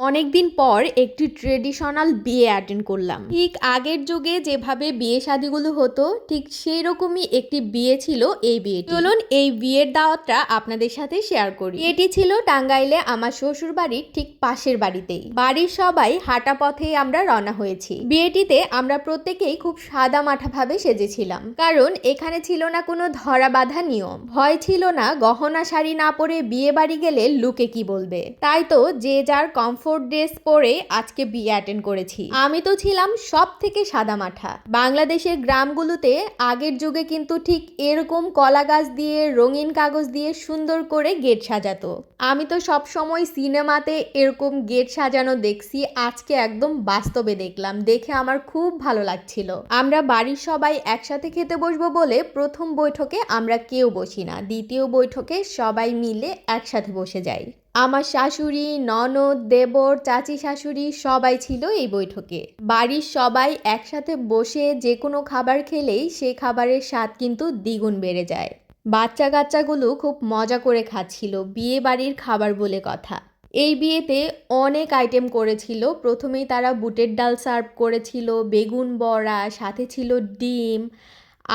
অনেকদিন পর একটি ট্রেডিশনাল বিয়ে অ্যাটেন্ড করলাম। ঠিক আগের যুগে যেভাবে বিয়ে শাদিগুলো হতো ঠিক সেই রকমই একটি বিয়ে ছিল এই বিয়েটি। চলুন এই বিয়ের দাওয়াতটা আপনাদের সাথে শেয়ার করি। এটি ছিল টাঙ্গাইলে আমার শ্বশুর বাড়ির ঠিক পাশের বাড়িতেই। বাড়ির সবাই হাঁটা পথেই আমরা রওনা হয়েছি। বিয়েটিতে আমরা প্রত্যেকেই খুব সাদা মাঠা ভাবে সেজেছিলাম, কারণ এখানে ছিল না কোনো ধরা বাঁধা নিয়ম। ভয় ছিল না গহনা শাড়ি না পরে বিয়ে বাড়ি গেলে লোকে কি বলবে। তাই তো যে যার কমফোর্ট ড্রেস পরে আজকে বিয়ে অ্যাটেন্ড করেছি। আমি তো ছিলাম সব থেকে সাদা মাঠা। বাংলাদেশের গ্রামগুলোতে আগের যুগে কিন্তু ঠিক এরকম কলা গাছ দিয়ে রঙিন কাগজ দিয়ে সুন্দর করে গেট সাজাতো। আমি তো সব সময় সিনেমাতে এরকম গেট সাজানো দেখছি, আজকে একদম বাস্তবে দেখলাম, দেখে আমার খুব ভালো লাগছিল। আমরা বাড়ির সবাই একসাথে খেতে বসবো বলে প্রথম বৈঠকে আমরা কেউ বসি না, দ্বিতীয় বৈঠকে সবাই মিলে একসাথে বসে যাই। আমার শাশুড়ি, ননদ, দেবর, চাচি শাশুড়ি সবাই ছিল এই বৈঠকে। বাড়ির সবাই একসাথে বসে যে কোনো খাবার খেলেই সেই খাবারের স্বাদ কিন্তু দ্বিগুণ বেড়ে যায়। বাচ্চা কাচ্চাগুলো খুব মজা করে খাচ্ছিল, বিয়ে বাড়ির খাবার বলে কথা। এই বিয়েতে অনেক আইটেম করেছিল। প্রথমেই তারা বুটের ডাল সার্ভ করেছিল, বেগুন বড়া, সাথে ছিল ডিম,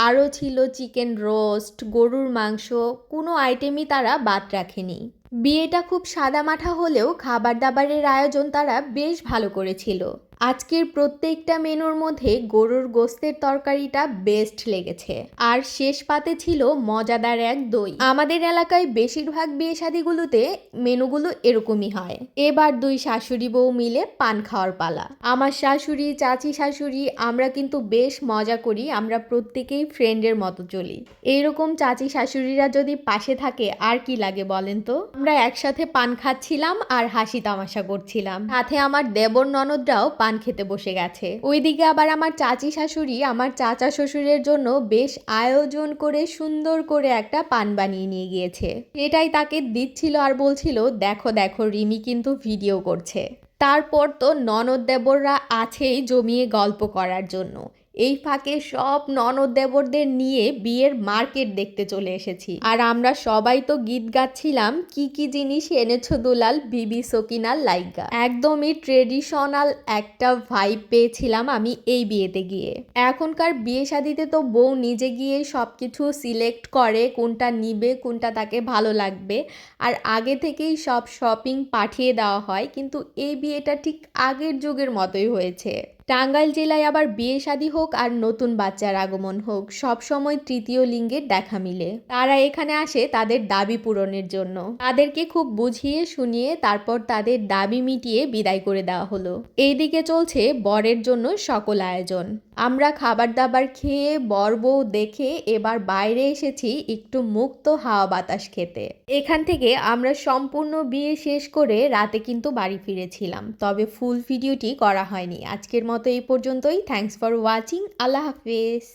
আরও ছিল চিকেন রোস্ট, গরুর মাংস, কোনো আইটেমই তারা বাদ রাখেনি। বিয়েটা খুব সাদামাঠা হলেও খাবার দাবারের আয়োজন তারা বেশ ভালো করেছিল। আজকের প্রত্যেকটা মেনুর মধ্যে গরুর গোস্তের তরকারিটা বেস্ট লেগেছে, আর শেষ পাতে ছিল মজাদার এক দই। আমাদের এলাকায় বেশিরভাগ বিয়ে শাদিগুলোতে মেনুগুলো এরকমই হয়। এবার দুই শাশুড়ি বউ মিলে পান খাওয়ার পালা। আমার শাশুড়ি, চাচি শাশুড়ি আমরা কিন্তু বেশ মজা করি, আমরা প্রত্যেকেই ফ্রেন্ডের মতো চলি। এইরকম চাচি শাশুড়িরা যদি পাশে থাকে আর কি লাগে বলেন তো। আমরা একসাথে পান খাচ্ছিলাম আর হাসি তামাশা করছিলাম, সাথে আমার দেবর ননদরাও পান খেতে বসে গেছে। ওইদিকে আবার আমার চাচি শাশুড়ি আমার চাচা শ্বশুরের জন্য বেশ আয়োজন করে সুন্দর করে একটা পান বানিয়ে নিয়ে গিয়েছে। এটাই তাকে দিচ্ছিল আর বলছিল, দেখো দেখো রিমি কিন্তু ভিডিও করছে। তারপর তো ননদ দেবররা আছেই জমিয়ে গল্প করার জন্য। এই ফাঁকে সব ননদ দেবরদের নিয়ে বিয়ের মার্কেট দেখতে চলে এসেছি। আর আমরা সবাই তো গীত গাচ্ছিলাম, কি কি জিনিস এনেছো দুলাল, বিবি সকিনার লাইগা। একদমই ট্রেডিশনাল একটা ভাইব পেয়েছিলাম আমি এই বিয়েতে গিয়ে। এখনকার বিয়ে শাদিতে তো বউ নিজে গিয়ে সবকিছু সিলেক্ট করে, কোনটা নিবে, কোনটা তাকে ভালো লাগবে, আর আগে থেকেই সব শপিং পাঠিয়ে দেওয়া হয়। কিন্তু এই বিয়েটা ঠিক আগের যুগের মতোই হয়েছে। টাঙ্গাইল জেলায় আবার বিয়ে শাদী হোক আর নতুন বাচ্চার আগমন হোক, সব সময় তৃতীয় লিঙ্গের দেখা মিলে। তারা এখানে আসে তাদের দাবি পূরণের জন্য। তাদেরকে খুব বুঝিয়ে শুনিয়ে তারপর তাদের দাবি মিটিয়ে বিদায় করে দেওয়া হলো। এইদিকে চলছে বরের জন্য সকল আয়োজন। আমরা খাবার দাবার খেয়ে বর বউ দেখে এবার বাইরে এসেছি একটু মুক্ত হাওয়া বাতাস খেতে। এখান থেকে আমরা সম্পূর্ণ বিয়ে শেষ করে রাতে কিন্তু বাড়ি ফিরেছিলাম, তবে ফুল ভিডিওটি করা হয়নি। আজকের মতো এই পর্যন্তই। Thanks for watching. আল্লাহ হাফেজ।